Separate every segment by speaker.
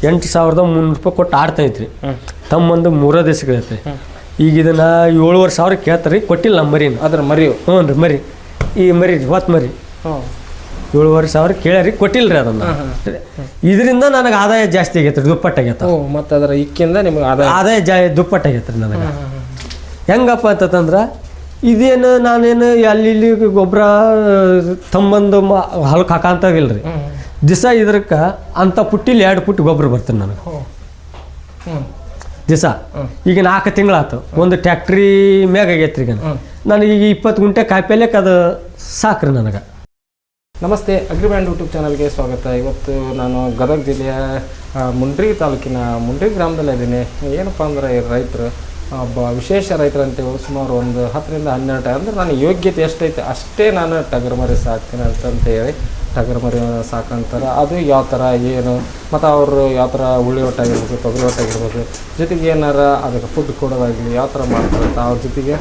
Speaker 1: 8,300 ರೂಪಾಯಿ ಕೊಟ್ಟು ಆಡ್ತೈತ್ರಿ. ತಮ್ಮಂದು 3 ದಿವಸಗಳೈತ್ರಿ. ಈಗ ಇದನ್ನ 7,500 ಕೇಳ್ತಾರೆ, ಕೊಟ್ಟಿಲ್ಲ ನಮ್ಮ ಮರಿನ.
Speaker 2: ಅದ್ರ ಮರಿ?
Speaker 1: ಹ್ಞೂ ರೀ, ಮರಿ ಈ ಮರಿ ಹೊತ್ತು ಮರಿ 7,500 ಕೇಳ್ಯಾರಿ, ಕೊಟ್ಟಿಲ್ಲ ರೀ ಅದನ್ನು. ಇದರಿಂದ ನನಗೆ ಆದಾಯ ಜಾಸ್ತಿ ಆಗೈತೆ ರೀ, ದುಪ್ಪಟ್ಟಾಗೈತೆ.
Speaker 2: ಮತ್ತು ಅದರ ಇಕ್ಕಿಂದ ನಿಮಗೆ
Speaker 1: ಆದಾಯ ದುಪ್ಪಟ್ಟಾಗೈತೆ ರೀ ನನಗೆ. ಹೆಂಗಪ್ಪ ಅಂತಂದ್ರೆ ಇದೇನು ನಾನೇನು ಅಲ್ಲಿ ಇಲ್ಲಿ ಗೊಬ್ಬರ ತಮ್ಮಂದು ಹೊಲಕ್ಕೆ ಹಾಕಂತಾಗಿಲ್ಲ ರೀ. ದಿವಸ ಇದ್ರಕ್ಕೆ ಅಂಥ ಪುಟ್ಟಿಲಿ 2 ಪುಟ್ಟಿ ಗೊಬ್ಬರ ಬರ್ತೀನಿ ನನಗೆ ದಿವಸ. ಈಗ 4 ತಿಂಗಳಾಯ್ತು, ಒಂದು ಟ್ಯಾಕ್ಟ್ರಿ ಮ್ಯಾಗ ಆಗೈತೆ ಈಗ. ನನಗೆ ಈಗ 20 ಗುಂಟೆ ಕಾಯಿಪಲ್ಯಕ್ಕೆ ಅದು ಸಾಕ್ರಿ ನನಗೆ.
Speaker 2: ನಮಸ್ತೆ, ಅಗ್ರಿಬ್ಯಾಂಡ್ ಯೂಟ್ಯೂಬ್ ಚಾನಲ್ಗೆ ಸ್ವಾಗತ. ಇವತ್ತು ನಾನು ಗದಗ ಜಿಲ್ಲೆಯ ಮುಂಡ್ರಿ ತಾಲೂಕಿನ ಮುಂಡ್ರಿ ಗ್ರಾಮದಲ್ಲಿ ಇದ್ದೀನಿ. ಏನಪ್ಪ ಅಂದರೆ ರೈತರು ಒಬ್ಬ ವಿಶೇಷ ರೈತರು ಅಂತೇಳಿ ಸುಮಾರು ಒಂದು 10ರಿಂದ 12 ಅಂದರೆ ನನ್ನ ಯೋಗ್ಯತೆ ಎಷ್ಟೈತೆ ಅಷ್ಟೇ ನಾನು ಟಗರು ಮರಿ ಸಾಕ್ತೀನಿ ಅಂತಂತೇಳಿ ಟಗರು ಮರಿ ಸಾಕಂತಾರೆ. ಅದು ಯಾವ ಥರ ಏನು ಮತ್ತು ಅವರು ಯಾವ ಥರ ಉಳ್ಳಿ ಒಟ್ಟಾಗಿರ್ಬೋದು, ತೊಗರಿ ಒಟ್ಟಾಗಿರ್ಬೋದು, ಜೊತೆಗೆ ಏನಾರ ಅದಕ್ಕೆ ಫುಡ್ ಕೊಡೋದಾಗಲಿ ಯಾವ ಥರ ಮಾಡ್ತಾರಂತ ಅವ್ರ ಜೊತೆಗೆ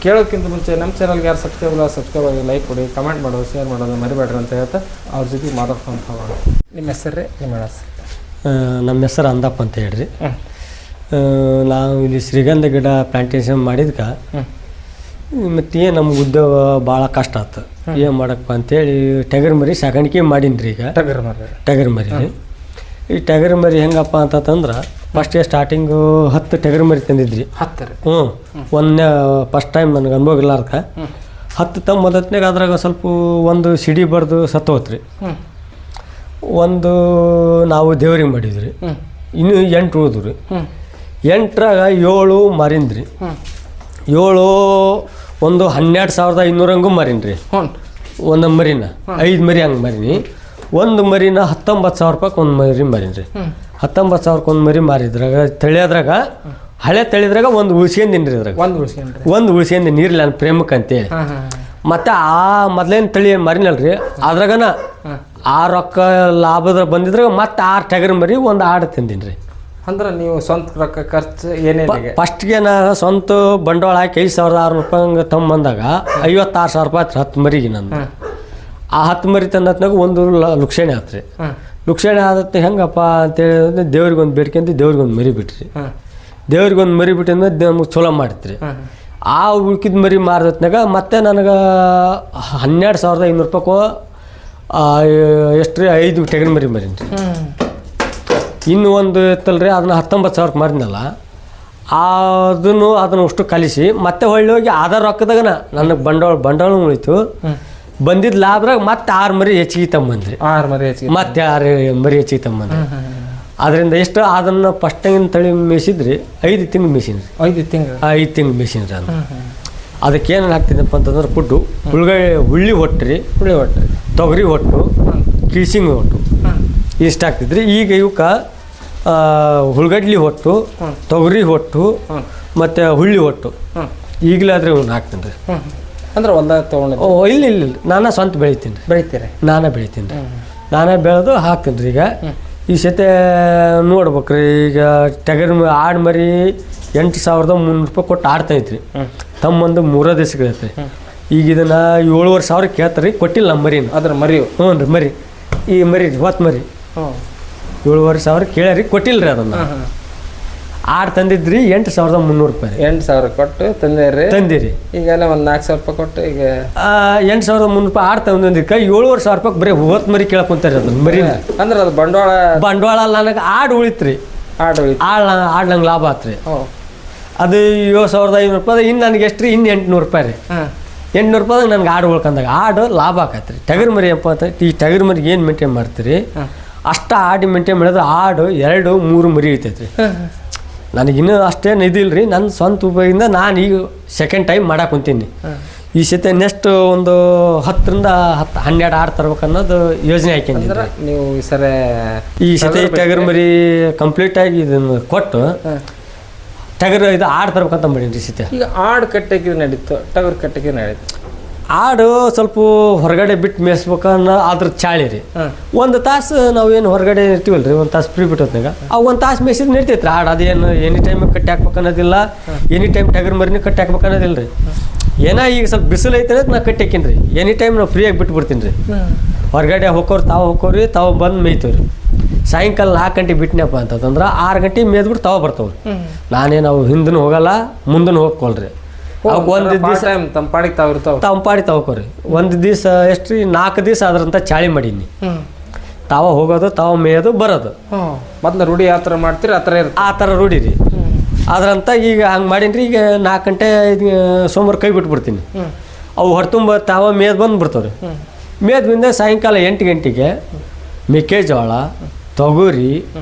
Speaker 2: ಕೇಳೋಕ್ಕಿಂತ ಮುಂಚೆ ನಮ್ಮ ಚಾನಲ್ಗೆ ಯಾರು ಸಬ್ಸ್ಕ್ರೈಬ್ ಆಗಿ ಲೈಕ್ ಕೊಡಿ, ಕಮೆಂಟ್ ಮಾಡೋದು, ಶೇರ್ ಮಾಡೋದು ಮರಿಬೇಡ್ರಿ ಅಂತ ಹೇಳ್ತಾ ಅವ್ರ ಜೊತೆಗೆ ಮಾತಾಡ್ಕೊಂತ ಹೋಗೋಣ. ನಿಮ್ಮ ಹೆಸರು ರೀ? ನಿಮ್ಮ ಹೆಸರು?
Speaker 1: ನಮ್ಮ ಹೆಸರು ಅಂದಪ್ಪ ಅಂತ ಹೇಳ್ರಿ. ನಾವು ಇಲ್ಲಿ ಶ್ರೀಗಂಧ ಗಿಡ ಪ್ಲಾಂಟೇಶನ್ ಮಾಡಿದ್ಕೆ ಮತ್ತೇನು ನಮ್ಗೆ ಉದ್ಯೋಗ ಭಾಳ ಕಷ್ಟ ಆಯ್ತು. ಏನು ಮಾಡಪ್ಪ ಅಂತೇಳಿ ಟಗರು ಮರಿ ಸಾಕಾಣಿಕೆ ಮಾಡೀನಿ ರೀ. ಈಗ ಟಗರು ಮರಿ ಈ ಟಗರು ಮರಿ ಹೆಂಗಪ್ಪ ಅಂತಂದ್ರೆ ಫಸ್ಟಿಗೆ ಸ್ಟಾರ್ಟಿಂಗು 10 ಟಗರು ಮರಿ ತಂದಿದ್ರಿ.
Speaker 2: 10?
Speaker 1: ಒಂದೇ ಫಸ್ಟ್ ಟೈಮ್ ನನಗೆ ಅನುಭವ ಇಲ್ಲಾರ್ಕ 10 ಮೊದಲನೇಗೆ ಅದ್ರಾಗ ಸ್ವಲ್ಪ ಒಂದು ಸಿಡಿ ಬಡ್ದು ಸತ್ತೋತ್ರಿ. ಒಂದು ನಾವು ದೇವ್ರಿಗೆ ಮಾಡಿದ್ರಿ, ಇನ್ನು 8 ಉಳಿದ್ವು ರೀ. 8ರಾಗ 7 ಮಾರಿಂದ್ರಿ. 7 ಒಂದು 12,500 ಹಂಗೂ ಮಾರೀನಿ ರೀ. ಒಂದು ಮರಿನ 5 ಮರಿ ಹಂಗೆ ಮಾರೀನಿ. ಒಂದು ಮರಿನ 19,000 ರೂಪಾಯಿಗೆ ಒಂದು ಮರಿ ಮಾರೀನಿ ರೀ. 19,000ಕ್ಕೆ ಒಂದು ಮರಿ ಮಾರಿದ್ರಾಗ ತಳಿಯೋದ್ರಾಗ ಹಳೆ ತಳಿದ್ರಾಗ ಒಂದು ಉಳ್ಸ್ಕೊಂದಿನಿ ರೀ. ಅದ್ರಾಗ ಒಂದು ಉಳ್ಸ್ಕೊಂದಿನಿ ನೀರ್ಲಿ ನನ್ನ ಪ್ರೇಮಕ್ಕೆ ಅಂತೇಳಿ. ಮತ್ತು ಆ ಮೊದಲೇನು ತಳಿ ಮಾರಿನಲ್ರಿ ಅದ್ರಾಗನ ಆ ರೊಕ್ಕ ಲಾಭದ ಬಂದಿದ್ರಾಗ ಮತ್ತೆ 6 ಟಗರು ಮರಿ ಒಂದು ಆಡು ತಿಂದೀನಿ ರೀ.
Speaker 2: ಅಂದ್ರೆ ನೀವು ಸ್ವಂತ ರೊಕ್ಕ ಖರ್ಚು ಏನೇನು?
Speaker 1: ಫಸ್ಟ್ಗೆ ನಾನು ಸ್ವಂತ ಬಂಡವಾಳ ಹಾಕಿ 5,600 ರೂಪಾಯಿ ಹಂಗೆ ತಂಬಂದಾಗ 56,000 ರೂಪಾಯಿ ಆಯ್ತು 10 ಮರಿಗೆ ನಂದು. ಆ 10 ಮರಿ ತಂದತ್ನಾಗ ಒಂದು ಲುಕ್ಷಣೆ ಆತ್ರಿ. ಲುಕ್ಷಣೆ ಆದತ್ತೆ ಹೆಂಗಪ್ಪ ಅಂತೇಳಿ ದೇವ್ರಿಗೊಂದು ಬೇಡ್ಕೊಂತ ದೇವ್ರಿಗೊಂದು ಮರಿ ಬಿಟ್ರಿ. ದೇವ್ರಿಗೊಂದು ಮರಿ ಬಿಟ್ಟಿಂದ ನಮ್ಗೆ ಚಲೋ ಮಾಡಿತ್ರಿ. ಆ ಉಳ್ಕಿದ ಮರಿ ಮಾರ್ದತ್ನಾಗ ಮತ್ತೆ ನನಗೆ 12,500 ರೂಪಾಯಿ ಎಷ್ಟು ರೀ 5 ಟಗರು ಮರಿ ಮಾರೀನಿ ರೀ. ಇನ್ನು ಒಂದು ಇತ್ತಲ್ರಿ ಅದನ್ನ 19,000ಕ್ಕೆ ಮಾರಿದ್ನಲ್ಲ, ಅದನ್ನು ಅಷ್ಟು ಕಲಿಸಿ ಮತ್ತೆ ಹೊಳ್ಳಿ ಹೋಗಿ ಅದ ರೊಕ್ಕದಾಗನ ನನಗೆ ಬಂಡವಾಳ ಉಳಿತು. ಬಂದಿದ್ದು ಲಾಭದಾಗ ಮತ್ತೆ 6 ಮರಿ ಹೆಚ್ಚಿಗೆ ತಗೊಂಬಂದ್ರಿ.
Speaker 2: 6 ಮರಿ ಹೆಚ್ಚಿಗೆ
Speaker 1: ಮತ್ತೆ 6 ಮರಿ ಹೆಚ್ಚಿಗೆ ತಗೊಂಬಂದ್ರಿ. ಅದರಿಂದ ಎಷ್ಟು ಅದನ್ನು ಫಸ್ಟಿನ ತಳಿ ಮೇಯಿಸಿದ್ರಿ 5 ತಿಂಗಳು ಮೇಯಿಸಿನ್ರಿ.
Speaker 2: 5 ತಿಂಗಳು
Speaker 1: ಮೇಯಿಸಿನ್ರಿ. ಅದು ಅದಕ್ಕೆ ಏನೇನು ಹಾಕ್ತಿದ್ದಪ್ಪ ಅಂತಂದ್ರೆ ಫುಡ್ಡು ಹುಳ್ಳಿ ಹೊಟ್ರಿ, ತೊಗರಿ ಹೊಟ್ಟು, ಕಿಳ್ಸಿಂಗ್ ಹೊಟ್ಟು ಇಷ್ಟು ಹಾಕ್ತಿದ್ರಿ. ಈಗ ಇವಕ್ಕೆ ಹುಳ್ಗಡ್ಲಿ ಹೊಟ್ಟು, ತೊಗರಿ ಹೊಟ್ಟು ಮತ್ತು ಹುಳ್ಳಿ ಹೊಟ್ಟು ಈಗಲಾದ್ರೆ ಇವ್ನು ಹಾಕ್ತೀನಿ ರೀ.
Speaker 2: ಅಂದ್ರೆ ಹೊಲ್ದಾಗ ತೊಗೊಂಡು?
Speaker 1: ಇಲ್ಲ ನಾನೇ ಸ್ವಂತ ಬೆಳಿತೀನಿ ರೀ. ನಾನೇ ಬೆಳಿತೀನಿ ರೀ. ನಾನೇ ಬೆಳೆದು ಹಾಕ್ತೀನಿ ರೀ. ಈಗ ಈ ಸತೆ ನೋಡ್ಬೇಕ್ರಿ. ಈಗ ಟಗರು ಆಡು ಮರಿ 8,300 ರೂಪಾಯಿ ಕೊಟ್ಟು ಆಡ್ತೈತ್ರಿ. ತಮ್ಮಂದು 3 ದಿವಸಗಳೈತ್ರಿ. ಈಗ ಇದನ್ನು 7,500 ಕೇಳ್ತಾರೆ, ಕೊಟ್ಟಿಲ್ಲ ನಮ್ಮ ಮರಿನ. ಅದ್ರ
Speaker 2: ಮರಿ?
Speaker 1: ಹ್ಞೂ ರೀ, ಮರಿ ಈ ಮರಿ ಹೊತ್ತು ಮರಿ 7,500 ಕೇಳ್ಯಾರಿ, ಕೊಟ್ಟಿಲ್ಲ ರೀ. ಅದನ್ನು ಆಡು ತಂದಿದ್ರಿ 8,300 ರೂಪಾಯಿ.
Speaker 2: 8,000 ಕೊಟ್ಟು ತಂದಿರಿ. ಈಗೆಲ್ಲ ಒಂದು 4,000 ರೂಪಾಯಿ ಕೊಟ್ಟು ಈಗ
Speaker 1: 8,300 ರೂಪಾಯಿ ಆಡು ತಂದಿದ್ದಕ್ಕೆ 7,500 ರೂಪಾಯಿ ಬರೀ ಹೊತ್ತು ಮರಿ ಕೇಳಕೊಂತಾರೆ ಅದನ್ನ ಮರಿ.
Speaker 2: ಅಂದ್ರೆ ಅದು ಬಂಡವಾಳ
Speaker 1: ನನಗೆ ಆಡು ಉಳಿತ್ರಿ. ಆಡು ನಂಗೆ ಲಾಭ ಆತ್ರಿ. ಅದು 7,500 ರೂಪಾಯಿ. ಇನ್ನು ನನಗೆ ಎಷ್ಟು ರೀ? ಇನ್ನು 800 ರೂಪಾಯಿ ರೀ. 800 ರೂಪಾಯಿದಾಗ ನನಗೆ ಆಡು ಉಳ್ಕೊಂಡಾಗ ಆಡು ಲಾಭ ಆಕತ್ರಿ. ಟಗರು ಮರಿ ಅಪ್ಪ ಅಂತ ಈ ಟಗರು ಮರಿಗೆ ಏನು ಮೇಂಟೈನ್ ಮಾಡ್ತೀರಿ ಅಷ್ಟು ಆಡಿ ಮೇಂಟೈನ್ ಮಾಡಿದ್ರೆ ಆಡು 2-3 ಮರಿ ಇರ್ತೈತ್ರಿ. ನನಗಿನ್ನೂ ಅಷ್ಟೇನು ಇದಿಲ್ಲ ರೀ. ನನ್ನ ಸ್ವಂತ ಉಪಯೋಗದಿಂದ ನಾನು ಈಗ ಸೆಕೆಂಡ್ ಟೈಮ್ ಮಾಡಕ್ಕೆ ಕುಂತೀನಿ. ಈ ಸತೆ ನೆಕ್ಸ್ಟ್ ಒಂದು 10ರಿಂದ 12 ಆಡು ತರ್ಬೇಕು ಅನ್ನೋದು ಯೋಜನೆ ಹಾಕಿದ್ರೆ
Speaker 2: ನೀವು
Speaker 1: ಈ ಸತೆ ಟಗರು ಮರಿ ಕಂಪ್ಲೀಟಾಗಿ ಇದನ್ನು ಕೊಟ್ಟು ಟಗರು ಇದು ಆಡು ತರ್ಬೇಕಂತ ಮಾಡೀನಿ ರೀ. ಸತೆ
Speaker 2: ಈಗ ಆಡು ಕಟ್ಟಕ್ಕೆ ನಡೀತು, ಟಗರು ಕಟ್ಟಕ್ಕೆ ನಡೀತು.
Speaker 1: ಆಡು ಸ್ವಲ್ಪ ಹೊರಗಡೆ ಬಿಟ್ಟು ಮೇಯಿಸ್ಬೇಕನ್ನೋ ಅದ್ರ ಚಾಳಿ ರೀ. 1 ತಾಸು ನಾವೇನು ಹೊರಗಡೆ ಇರ್ತೀವಲ್ಲ ರೀ, 1 ತಾಸು ಫ್ರೀ ಬಿಟ್ಟೋದ್ನಾಗ 1 ತಾಸು ಮೇಯಿಸಿದ್ರೆ ನಡೀತೈತೆ ರೀ. ಆಡು ಅದೇನು ಎನಿ ಟೈಮ್ ಕಟ್ಟಿ ಹಾಕ್ಬೇಕು ಅನ್ನೋದಿಲ್ಲ, ಎನಿ ಟೈಮ್ ಟಗರು ಮರಿನ ಕಟ್ಟಿ ಹಾಕ್ಬೇಕು ಅನ್ನೋದಿಲ್ಲ ರೀ. ಏನೋ ಈಗ ಸ್ವಲ್ಪ ಬಿಸಿಲು ಐತೆ ನಾ ಕಟ್ಟಿ ಹಾಕೀನಿ ರೀ. ಎನಿ ಟೈಮ್ ನಾವು ಫ್ರೀಯಾಗಿ ಬಿಟ್ಬಿಡ್ತೀನಿ ರೀ. ಹೊರಗಡೆ ಹೋಗೋರು ತಾವು ಹೋಗೋರಿ, ತಾವು ಬಂದು ಮೇಯ್ತೀವಿ ರೀ. ಸಾಯಂಕಾಲ 4 ಗಂಟೆಗೆ ಬಿಟ್ಟನಪ್ಪ ಅಂತಂದ್ರೆ 6 ಗಂಟೆಗೆ ಮೇದ್ಬಿಟ್ಟು ತಾವ ಬರ್ತಾವ್ರಿ. ನಾನೇನು ಅವು ಹಿಂದೂ ಹೋಗಲ್ಲ ಮುಂದೂ ಹೋಗ್ಕೊಳ್ರಿ. ಅವಾಗ ಒಂದು ದಿವಸ
Speaker 2: ತಮ್ಮ ಪಾಡಿಗೆ ತಾವು ಇರ್ತಾವೆ,
Speaker 1: ತಂಪಾಡಿ ತಗೋರಿ. ಒಂದು ದಿವಸ ಎಷ್ಟು ರೀ 4 ದಿವಸ ಅದ್ರಂತ ಚಾಳಿ ಮಾಡೀನಿ. ತಾವ ಹೋಗೋದು ತಾವ ಮೇಯೋದು ಬರೋದು.
Speaker 2: ಮೊದಲು ರೂಢಿ ಯಾವ ಥರ ಮಾಡ್ತೀರಿ
Speaker 1: ಆ ಥರ ರೂಢಿ ರೀ. ಅದ್ರಂತ ಈಗ ಹಂಗೆ ಮಾಡೀನಿ ರೀ. ಈಗ 4 ಗಂಟೆ ಸೋಮವಾರ ಕೈ ಬಿಟ್ಬಿಡ್ತೀನಿ. ಅವು ಹೊರತುಂಬ ತಾವ ಮೇದ್ ಬಂದುಬಿಡ್ತಾವ್ರಿ. ಮೇದ್ ಬಂದ ಸಾಯಂಕಾಲ 8 ಗಂಟೆಗೆ ಮೆಕ್ಕೆಜೋಳ, ತೊಗರಿ,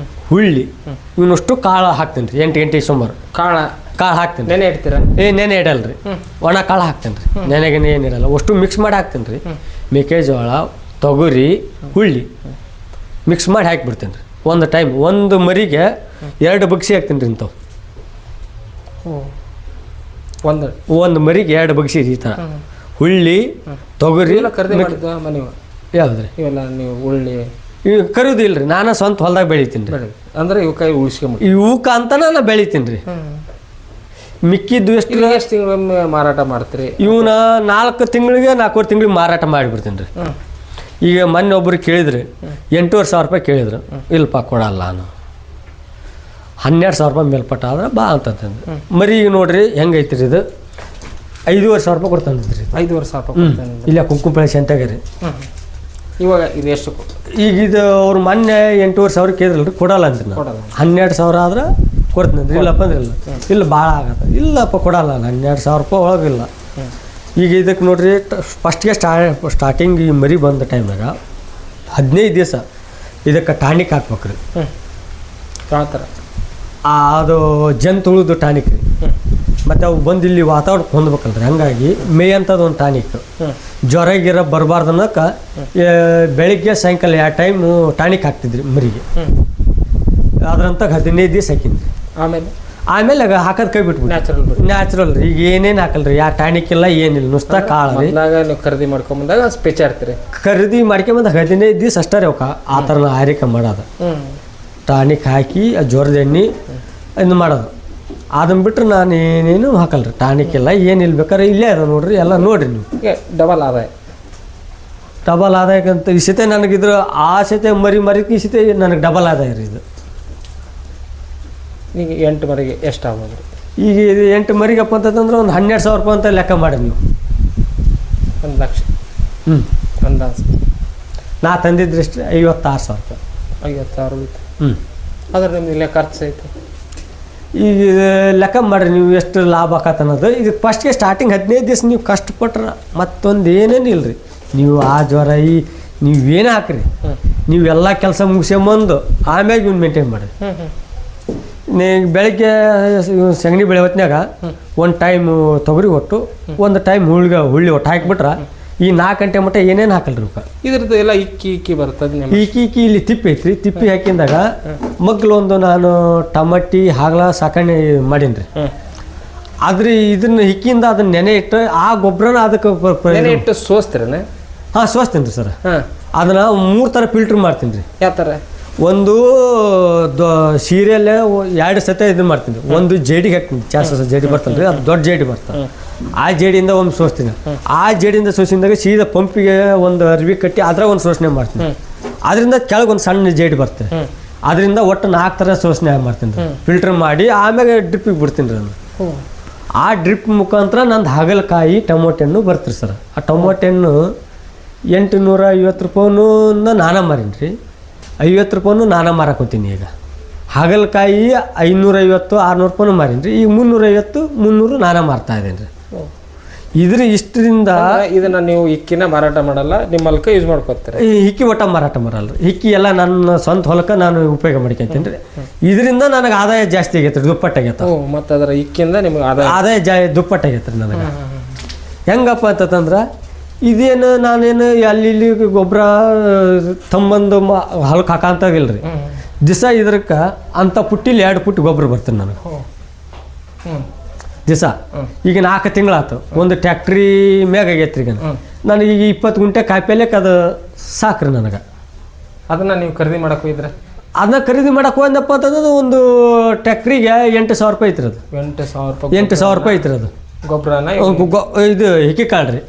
Speaker 1: ಹುಳ್ಳಿ ಇವನಷ್ಟು ಕಾಳು ಹಾಕ್ತೀನಿ ರೀ. 8 ಗಂಟೆಗೆ ಸೋಮವಾರ ಕಾಳು ಹಾಕ್ತೀನಿ.
Speaker 2: ನೆನೆ ಇಡ್ತೀರ?
Speaker 1: ನೆನೆ ಇಡಲ್ಲ ರೀ, ಒಣ ಕಾಳು ಹಾಕ್ತೀನಿ ರೀ. ನೆನೆಗೆ ಏನಿರಲ್ಲ, ಅಷ್ಟು ಮಿಕ್ಸ್ ಮಾಡಿ ಹಾಕ್ತೀನಿ ರೀ. ಮೆಕ್ಕೆಜೋಳ, ತೊಗರಿ, ಹುಳ್ಳಿ ಮಿಕ್ಸ್ ಮಾಡಿ ಹಾಕಿಬಿಡ್ತೀನಿ ರೀ. ಒಂದು ಟೈಮ್ ಒಂದು ಮರಿಗೆ 2 ಬಗ್ಸಿ ಹಾಕ್ತೀನಿ ರೀ. ಇಂಥವು ಒಂದು ಮರಿಗೆ 2 ಬಗ್ಸಿ ಈ ಥರ ಹುಳ್ಳಿ, ತೊಗರಿ. ಯಾವ್ದು ರೀ
Speaker 2: ಇವೆಲ್ಲ ನೀವು ಹುಳ್ಳಿ
Speaker 1: ಇವು ಕರುದು ಇಲ್ರಿ, ನಾನು ಸ್ವಂತ ಹೊಲ್ದಾಗ ಬೆಳಿತೀನಿ ರೀ.
Speaker 2: ಅಂದ್ರೆ ಇವಕ್ಕಾಗಿ ಉಳಿಸ್ಕೊಂಬಿಡಿ.
Speaker 1: ಇವಕ್ಕೆ ಅಂತ ನಾನು ಬೆಳಿತೀನಿ ರೀ. ಮಿಕ್ಕಿದ್ದು ಎಷ್ಟು
Speaker 2: ತಿಂಗಳೊಮ್ಮೆ ಮಾರಾಟ ಮಾಡ್ತೀರಿ?
Speaker 1: ಇವನ್ನ 4 ತಿಂಗಳಿಗೆ 4 ತಿಂಗಳಿಗೆ ಮಾರಾಟ ಮಾಡಿಬಿಡ್ತೀನಿ ರೀ. ಈಗ ಮೊನ್ನೆ ಒಬ್ರು ಕೇಳಿದ್ರಿ, 8,500 ರೂಪಾಯಿ ಕೇಳಿದ್ರು. ಇಲ್ಲಪ್ಪ ಕೊಡಲ್ಲ ನಾನು, 12,000 ರೂಪಾಯಿ ಮೇಲ್ಪಟ್ಟ ಆದ್ರೆ ಬಾ ಅಂತಂದ್ರೆ. ಮರಿ ಈಗ ನೋಡ್ರಿ ಹೆಂಗೈತಿ ರೀ, ಇದು 5,500 ರೂಪಾಯಿ ಕೊಡ್ತಾನಿದ್ರಿ.
Speaker 2: 5,500 ರೂಪಾಯಿ
Speaker 1: ಇಲ್ಲ ಕುಂಕುಮ ಸಂತೆಗೆ ರೀ.
Speaker 2: ಇವಾಗ ಇದು ಎಷ್ಟು? ಈಗ
Speaker 1: ಇದು ಅವ್ರು ಮೊನ್ನೆ 8,500 ಕೇಳಿದ್ರಲ್ರಿ, ಕೊಡಲ್ಲ ಅಂದ್ರಿ. ನಾನು 12,000 ಆದ್ರೆ ಕೊಡ್ತೀನಿ. ಇಲ್ಲಪ್ಪ ಅಂದ್ರೆ ಇಲ್ಲ ಭಾಳ ಆಗತ್ತೆ. ಇಲ್ಲಪ್ಪ ಕೊಡಲ್ಲ, 12,000 ರೂಪಾಯಿ ಒಳಗಿಲ್ಲ. ಈಗ ಇದಕ್ಕೆ ನೋಡ್ರಿ ಫಸ್ಟ್ಗೆ ಸ್ಟಾರ್ಟಿಂಗ್ ಈ ಮರಿ ಬಂದ ಟೈಮ್ನಾಗ 15 ದಿವಸ ಇದಕ್ಕೆ ಟಾನಿಕ್ ಹಾಕ್ಬೇಕ್ರಿ.
Speaker 2: ಯಾವ ಥರ?
Speaker 1: ಅದು ಜಂತುಳಿದು ಟಾನಿಕ್ ರೀ. ಮತ್ತು ಅವು ಬಂದು ಇಲ್ಲಿ ವಾತಾವರಣಕ್ಕೆ ಹೊಂದ್ಬೇಕಲ್ರಿ. ಹಂಗಾಗಿ ಮೇಯಂಥದ್ದು ಒಂದು ಟಾನಿಕ್. ಜ್ವರ ಗಿರ ಬರಬಾರ್ದು ಅನ್ನೋಕೆ ಬೆಳಿಗ್ಗೆ ಸಾಯಂಕಾಲ 2 ಟೈಮು ಟಾನಿಕ್ ಹಾಕ್ತಿದ್ರಿ ಮರಿಗೆ. ಅದ್ರಂತ 15 ದಿವಸ ಹಾಕಿದ್ರಿ. ಆಮೇಲೆ ಹಾಕೋದು ಕೈ ಬಿಟ್ಬಿಟ್ಟು ನ್ಯಾಚುರಲ್ ರೀ. ಈಗ ಏನೇನು ಹಾಕಲ್ರಿ, ಯಾವ ಟಾನಿಕ್ ಇಲ್ಲ ಏನಿಲ್ಲ, ನುಸ್ತಾ ಕಾಳು ರೀ.
Speaker 2: ನೀವು ಖರೀದಿ ಮಾಡ್ಕೊಂಬಂದಾಗ ಸ್ಪೆಚಾಡ್ತೀರಿ.
Speaker 1: ಖರೀದಿ ಮಾಡ್ಕೊಂಬಂದು 15 ದಿವಸ ಅಷ್ಟೇ ರೀ ಅವಕ್ಕೆ ಆ ಥರ ಆರೈಕೆ ಮಾಡೋದು. ಟಾನಿಕ್ ಹಾಕಿ ಜ್ವರದ ಎಣ್ಣೆ ಇದು ಮಾಡೋದು. ಅದನ್ನು ಬಿಟ್ಟರೆ ನಾನು ಏನೇನು ಹಾಕಲ್ರಿ. ಟಾನಿಕ್ ಇಲ್ಲ ಏನಿಲ್ಲ, ಬೇಕಾದ್ರೆ ಇಲ್ಲೇ ಅದ ನೋಡ್ರಿ, ಎಲ್ಲ ನೋಡ್ರಿ ನೀವು.
Speaker 2: ಡಬಲ್
Speaker 1: ಆದಾಯಕ್ಕಂತ ಈ ಸತೆ ನನಗಿದ್ರು ಆ ಸತೆ ಮರಿಕೆ ಈ ಸತೆ ನನಗೆ ಡಬಲ್ ಆದಾಯ ರೀ. ಇದು
Speaker 2: ಈಗ 8 ಮರಿಗೆ ಎಷ್ಟು ಆಗ್ಬೋದು?
Speaker 1: ಈಗ ಇದು 8 ಮರಿಗಪ್ಪ ಅಂತಂದ್ರೆ ಒಂದು 12,000 ರೂಪಾಯಿ ಅಂತ ಲೆಕ್ಕ ಮಾಡಿ ನೀವು.
Speaker 2: 1 ಲಕ್ಷ ಅಂದಾಜು.
Speaker 1: ನಾ ತಂದಿದ್ರೆ ಎಷ್ಟು? 56,000 ರೂಪಾಯಿ.
Speaker 2: 50,000 ಇತ್ತು. ಅದ್ರ ನಿಮ್ಗೆ ಇಲ್ಲ ಖರ್ಚು ಐತೆ.
Speaker 1: ಈಗ ಲೆಕ್ಕ ಮಾಡಿರಿ ನೀವು ಎಷ್ಟು ಲಾಭ ಆಕತ್ತೆ ಅನ್ನೋದು. ಇದು ಫಸ್ಟ್ಗೆ ಸ್ಟಾರ್ಟಿಂಗ್ 15 ದಿವಸ ನೀವು ಕಷ್ಟಪಟ್ರೆ ಮತ್ತೊಂದು ಏನೇನು ಇಲ್ಲ ರೀ. ನೀವು ಆ ಜ್ವರ ನೀವೇನೇ ಹಾಕ್ರಿ, ನೀವೆಲ್ಲ ಕೆಲಸ ಮುಗಿಸ್ಕೊಂಬಂದು ಆಮ್ಯಾಗ ಇವ್ನು ಮೇಂಟೈನ್ ಮಾಡಿರಿ. ಬೆಳಗ್ಗೆ ಸಗಣಿ ಬೆಳೆ ಹೊತ್ನಾಗ ಒಂದು ಟೈಮ್ ತೊಗರಿ ಒಟ್ಟು, ಒಂದು ಟೈಮ್ ಹುಳ್ಳಿ ಒಟ್ಟು ಹಾಕಿಬಿಟ್ರೆ ಈ 4 ಗಂಟೆ ಮಟ್ಟ ಏನೇನು ಹಾಕಲ್ರಿ.
Speaker 2: ಇದ್ರದ್ದು ಎಲ್ಲ ಇಕ್ಕಿ ಬರ್ತದೆ.
Speaker 1: ಇಕ್ಕಿ ಇಲ್ಲಿ ತಿಪ್ಪಿ ಐತ್ರಿ. ತಿಪ್ಪಿ ಹಾಕಿದಾಗ ಮಗ್ಲು ಒಂದು ನಾನು ಟಮಟಿ ಹಾಗಲ ಸಾಕಣೆ ಮಾಡೀನಿ ರೀ. ಆದ್ರೆ ಇದನ್ನ ಹಿಕ್ಕಿಂದ ಅದನ್ನ ನೆನೆ ಇಟ್ಟು ಆ ಗೊಬ್ಬರನ ಅದಕ್ಕೆ
Speaker 2: ಇಟ್ಟು ಸೋಸ್ತೀರನೆ?
Speaker 1: ಹಾಂ ಸೋಸ್ತೀನಿ ರೀ ಸರ್. ಅದನ್ನ 3 ಥರ ಫಿಲ್ಟ್ರ್ ಮಾಡ್ತೀನಿ ರೀ.
Speaker 2: ಯಾವ ಥರ?
Speaker 1: ಒಂದು ಸೀರೆಯಲ್ಲೇ 2 ಸತಿ ಇದನ್ನ ಮಾಡ್ತೀನಿ. ಒಂದು ಜೇಡಿಗೆ ಹಾಕ್ತೀನಿ, ಜೇಡಿ ಬರ್ತಲ್ಲ ರೀ, ಅದು ದೊಡ್ಡ ಜೇಡಿ ಬರ್ತದೆ. ಆ ಜೇಡಿಯಿಂದ ಒಂದು ಸೋಸ್ತೀನಿ. ಆ ಜೇಡಿಯಿಂದ ಸೋಸಿದಾಗ ಸೀದಾ ಪಂಪಿಗೆ ಒಂದು ಅರ್ವಿ ಕಟ್ಟಿ ಅದ್ರಾಗ ಒಂದು ಶೋಷಣೆ ಮಾಡ್ತೀನಿ. ಅದರಿಂದ ಕೆಳಗೆ ಒಂದು ಸಣ್ಣ ಜೇಡಿ ಬರ್ತದೆ. ಅದರಿಂದ ಒಟ್ಟು 4 ಥರ ಶೋಷಣೆ ಮಾಡ್ತೀನಿ ರೀ. ಫಿಲ್ಟರ್ ಮಾಡಿ ಆಮ್ಯಾಗ ಡ್ರಿಪ್ಪಿಗೆ ಬಿಡ್ತೀನಿ ರೀ ನಾನು. ಆ ಡ್ರಿಪ್ ಮುಖಾಂತರ ನಂದು ಹಾಗಲಕಾಯಿ ಟೊಮೊಟೊ ಹಣ್ಣು ಬರ್ತೀರಿ ಸರ್. ಆ ಟೊಮೊಟೊ ಹಣ್ಣು 850 ರೂಪಾಯಿನೂ ನಾನಾ ಮಾರೀನಿ ರೀ. 50 ರೂಪಾಯಿನೂ ನಾನಾ ಮಾರಾಕೋತೀನಿ. ಈಗ ಹಾಗಲಕಾಯಿ 550-600 ರೂಪಾಯಿನೂ ಮಾರೀನಿ ರೀ. ಈಗ 350-300 ನಾನಾ ಮಾರ್ತಾ ಇದ್ದೀನಿ ರೀ. ಇಷ್ಟರಿಂದ
Speaker 2: ಇದನ್ನ ನೀವು ಇಕ್ಕಿನ ಮಾರಾಟ ಮಾಡಲ್ಲ, ನಿಮ್ಮ ಹೊಲಕ್ಕೆ ಯೂಸ್ ಮಾಡ್ಕೊತೀರಿ?
Speaker 1: ಈ ಹಿಕ್ಕಿ ಒಟ್ಟ ಮಾರಾಟ ಮಾಡಲ್ಲ ರೀ. ಹಿಕ್ಕಿ ಎಲ್ಲ ನನ್ನ ಸ್ವಂತ ಹೊಲಕ್ಕೆ ನಾನು ಉಪಯೋಗ ಮಾಡ್ಕೊತೀನಿ ರೀ. ಇದರಿಂದ ನನಗೆ ಆದಾಯ ಜಾಸ್ತಿ ಆಗೈತೆ ರೀ, ದುಪ್ಪಟ್ಟಾಗೈತೆ.
Speaker 2: ಮತ್ತು ಅದರ ಇಕ್ಕಿಂದ ನಿಮ್ಗೆ
Speaker 1: ಆದಾಯ ದುಪ್ಪಟ್ಟಾಗೈತೆ ರೀ ನನಗೆ. ಹೆಂಗಪ್ಪ ಅಂತಂದ್ರೆ ಇದೇನು ನಾನೇನು ಅಲ್ಲಿ ಇಲ್ಲಿ ಗೊಬ್ಬರ ತಂಬಂದು ಹೊಲಕ್ಕೆ ಹಾಕಂತಾಗಿಲ್ಲ ರೀ. ದಿವಸ ಇದ್ರಕ್ಕೆ ಅಂಥ ಪುಟ್ಟಿಲಿ 2 ಪುಟ್ಟಿ ಗೊಬ್ಬರ ಬರ್ತೀನಿ ನನಗೆ ದಿವಸ. ಈಗ 4 ತಿಂಗಳಾಯ್ತು, ಒಂದು ಟ್ಯಾಕ್ಟ್ರಿ ಮ್ಯಾಗ ಆಗೈತೆ ರೀ. ಈಗ ನನಗೆ ಈಗ 20 ಗುಂಟೆ ಕಾಯಿಪಲ್ಯಕ್ಕೆ ಅದು ಸಾಕ್ರಿ ನನಗೆ.
Speaker 2: ಅದನ್ನು ನೀವು ಖರೀದಿ ಮಾಡಕ್ಕೆ ಹೋಗಿದ್ರೆ?
Speaker 1: ಅದನ್ನ ಖರೀದಿ ಮಾಡಕ್ಕೆ ಹೋದಪ್ಪ ಅಂತಂದ್ರೆ ಒಂದು ಟ್ಯಾಕ್ಟ್ರಿಗೆ 8,000 ರೂಪಾಯಿ ಐತ್ರಿ. ಅದು 8,000 ರೂಪಾಯಿ ಐತ್ರಿ. ಅದು
Speaker 2: ಗೊಬ್ಬರನ
Speaker 1: ಇದು ಹಿಕ್ಕಿ ಕಾಳು ರೀ.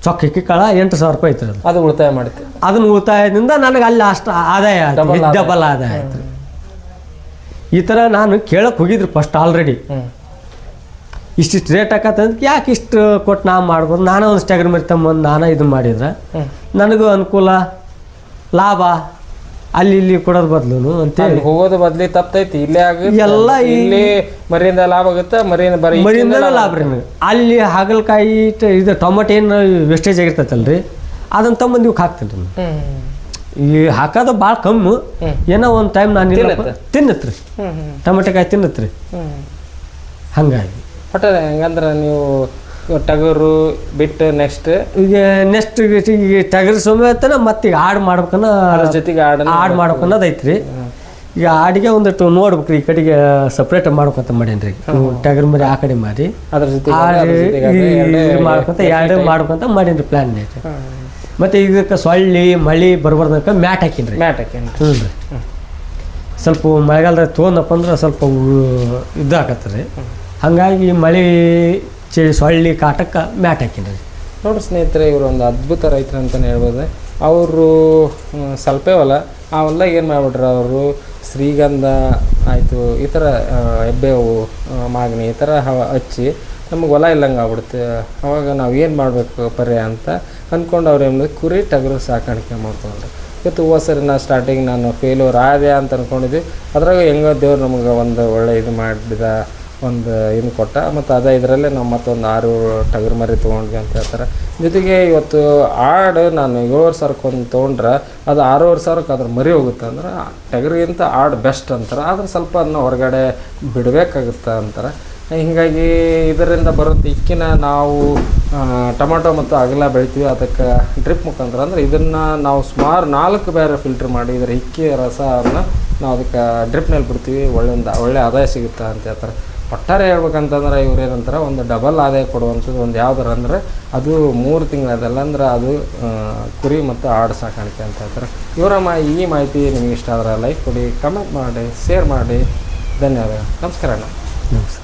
Speaker 1: ಚೊಕ್ಕ ಹಿಕ್ಕಿ ಕಾಳ 8,000 ರೂಪಾಯಿ ಐತ್ರಿ ಅದು.
Speaker 2: ಅದು ಉಳಿತಾಯ ಮಾಡುತ್ತೆ.
Speaker 1: ಅದನ್ನ ಉಳಿತಾಯದಿಂದ ನನಗೆ ಅಲ್ಲಿ ಅಷ್ಟು ಆದಾಯ ಆಯ್ತು, ಡಬಲ್ ಆದಾಯ ಆಯ್ತು. ಈ ಥರ ನಾನು ಕೇಳಕ್ಕೆ ಹೋಗಿದ್ರಿ ಫಸ್ಟ್ ಆಲ್ರೆಡಿ ಇಷ್ಟಿಷ್ಟು ರೇಟ್ ಹಾಕತ್ತಂತ ಯಾಕೆ ಇಷ್ಟು ಕೊಟ್ಟು ನಾ ಮಾಡ್ಬೋದು, ನಾನೇ ಒಂದು ಸ್ಟಗರ್ ಮರಿ ತಮ್ಮಂದು ನಾನೇ ಇದನ್ನು ಮಾಡಿದ್ರೆ ನನಗೂ ಅನುಕೂಲ ಲಾಭ ಅಲ್ಲಿ ಇಲ್ಲಿ ಕೊಡೋದು ಬದಲು ಅಂತೇಳಿ
Speaker 2: ಹೋಗೋದು ಬದ್ಲಿ ತಪ್ಪೈತಿ ಇಲ್ಲೇ ಆಗುತ್ತೆ
Speaker 1: ಎಲ್ಲ
Speaker 2: ಇಲ್ಲಿ ಮರಿಯಿಂದ ಲಾಭ ಆಗುತ್ತೆ,
Speaker 1: ಮರಿಯಿಂದ ಲಾಭ ರೀ ನನಗೆ. ಅಲ್ಲಿ ಹಾಗಲಕಾಯಿ ಇದು ಟೊಮೆಟೊ ಏನು ವೇಸ್ಟೇಜ್ ಆಗಿರ್ತೈತಲ್ರಿ ಅದನ್ನ ತಮ್ಮಂದು ಇವಕ್ಕೆ ಹಾಕ್ತೀನಿ ರೀ. ಈ ಹಾಕೋದು ಭಾಳ ಕಮ್ಮು, ಏನೋ ಒಂದು ಟೈಮ್ ನಾನು ತಿನ್ನತ್ರಿ ಟೊಮೆಟೊಕಾಯಿ ತಿನ್ನತ್ರಿ. ಹಂಗಾಗಿ
Speaker 2: ಒಟ್ಟು ಹೆಂಗಂದ್ರೆ ನೀವು ಟಗರು ಬಿಟ್ಟು ನೆಕ್ಸ್ಟ್
Speaker 1: ಈಗ ಟಗರು ಸಮೇತನ ಮತ್ತೆ ಈಗ ಆಡ್ ಮಾಡ್ಬೇಕನ್ನ
Speaker 2: ಜೊತೆಗೆ
Speaker 1: ಆಡ್ ಮಾಡ್ಬೇಕನ್ನೋದು ಐತ್ರಿ. ಈಗ ಆಡಿಗೆ ಒಂದಿಟ್ಟು ನೋಡ್ಬೇಕ್ರಿ, ಈ ಕಡೆಗೆ ಸಪ್ರೇಟ್ ಮಾಡ್ಬೇಕಂತ ಮಾಡೇನ್ರಿ. ಟಗರ್ ಮರಿ ಆ ಕಡೆ ಮಾಡಿ
Speaker 2: ಅದ್ರ ಜೊತೆ
Speaker 1: ಮಾಡ್ಕೊಂತ ಎರಡು ಮಾಡ್ಬೇಕಂತ ಮಾಡೇನ್ರಿ ಪ್ಲಾನ್ ಐತಿ. ಮತ್ತು ಇದಕ್ಕೆ ಸೊಳ್ಳಿ ಮಳೆ ಬರ್ಬಾರ್ದಕ್ಕ ಮ್ಯಾಟ್ ಹಾಕೀನಿ. ಹ್ಞೂ ರೀ, ಸ್ವಲ್ಪ ಮಳೆಗಾಲದಾಗ ತೊಗೊಂಡಪ್ಪ ಅಂದ್ರೆ ಸ್ವಲ್ಪ ಇದು ಆಕತ್ರಿ. ಹಾಗಾಗಿ ಮಳೆ ಸೊಳ್ಳಿ ಕಾಟಕ್ಕೆ ಮ್ಯಾಟ್ ಹಾಕೀನಿ ರೀ.
Speaker 2: ನೋಡ್ರಿ ಸ್ನೇಹಿತರೆ, ಇವರು ಒಂದು ಅದ್ಭುತ ರೈತರು ಅಂತಲೇ ಹೇಳ್ಬೋದು. ಅವರು ಸ್ವಲ್ಪ ಹೊಲ ಆ ಹೊಲ್ದಾಗ ಏನು ಮಾಡಿಬಿಟ್ರೆ ಅವರು ಶ್ರೀಗಂಧ ಆಯಿತು, ಈ ಥರ ಹೆಬ್ಬೇವು ಮಾಗನಿ ಈ ಥರ ಹಚ್ಚಿ ನಮಗೆ ಹೊಲ ಇಲ್ಲಂಗೆ ಆಗ್ಬಿಡುತ್ತೆ. ಅವಾಗ ನಾವು ಏನು ಮಾಡಬೇಕು ಪರ್ಯಾಯ ಅಂತ ಅಂದ್ಕೊಂಡು ಅವ್ರು ಏನು ಕುರಿ ಟಗರು ಸಾಕಾಣಿಕೆ ಮಾಡ್ಕೊಂಡ್ರು. ಇವತ್ತು ಹೋದ ನಾ ಸ್ಟಾರ್ಟಿಂಗ್ ನಾನು ಫೇಲ್ಯೂರ್ ಆದೆ ಅಂತ ಅಂದ್ಕೊಂಡಿದ್ದೆ. ಅದ್ರಾಗ ಹೆಂಗೋ ದೇವ್ರು ನಮಗೆ ಒಂದು ಒಳ್ಳೆ ಇದು ಮಾಡಿದ, ಒಂದು ಇದು ಕೊಟ್ಟ. ಮತ್ತು ಅದೇ ಇದರಲ್ಲೇ ನಾವು ಮತ್ತೊಂದು 6 ಟಗರು ಮರಿ ತೊಗೊಂಡ್ವಿ ಅಂತ ಹೇಳ್ತಾರೆ. ಜೊತೆಗೆ ಇವತ್ತು ಆಡು ನಾನು 7,500 ಒಂದು ತೊಗೊಂಡ್ರೆ ಅದು 6,500 ಅದ್ರ ಮರಿ ಹೋಗುತ್ತೆ ಅಂದ್ರೆ ಟಗರಿಗಿಂತ ಆಡು ಬೆಸ್ಟ್ ಅಂತಾರೆ. ಆದ್ರೆ ಸ್ವಲ್ಪ ಅದನ್ನ ಹೊರಗಡೆ ಬಿಡಬೇಕಾಗುತ್ತೆ ಅಂತಾರೆ. ಹೀಗಾಗಿ ಇದರಿಂದ ಬರುತ್ತೆ ಇಕ್ಕಿನ ನಾವು ಟೊಮೆಟೊ ಮತ್ತು ಅಗಲ ಬೆಳಿತೀವಿ, ಅದಕ್ಕೆ ಡ್ರಿಪ್ ಮುಖಾಂತರ ಅಂದರೆ ಇದನ್ನು ನಾವು ಸುಮಾರು 4 ಬೇರೆ ಫಿಲ್ಟ್ರ್ ಮಾಡಿ ಇದರ ಇಕ್ಕಿ ರಸವನ್ನು ನಾವು ಅದಕ್ಕೆ ಡ್ರಿಪ್ನಲ್ಲಿ ಬಿಡ್ತೀವಿ. ಒಳ್ಳೆ ಆದಾಯ ಸಿಗುತ್ತೆ ಅಂತ ಹೇಳ್ತಾರೆ. ಒಟ್ಟಾರೆ ಹೇಳ್ಬೇಕಂತಂದ್ರೆ ಇವ್ರು ಏನಂತಾರೆ, ಒಂದು ಡಬಲ್ ಆದಾಯ ಕೊಡುವಂಥದ್ದು ಒಂದು ಯಾವ್ದಾರ ಅಂದರೆ ಅದು 3 ತಿಂಗಳದಲ್ಲ ಅಂದ್ರೆ ಅದು ಕುರಿ ಮತ್ತು ಆಡು ಸಾಕಾಣಿಕೆ ಅಂತ ಹೇಳ್ತಾರೆ. ಇವರ ಈ ಮಾಹಿತಿ ನಿಮಗೆ ಇಷ್ಟ ಆದರೆ ಲೈಕ್ ಕೊಡಿ, ಕಮೆಂಟ್ ಮಾಡಿ, ಶೇರ್ ಮಾಡಿ. ಧನ್ಯವಾದ. ನಮಸ್ಕಾರ ಅಣ್ಣ.
Speaker 1: ನಮಸ್ಕಾರ.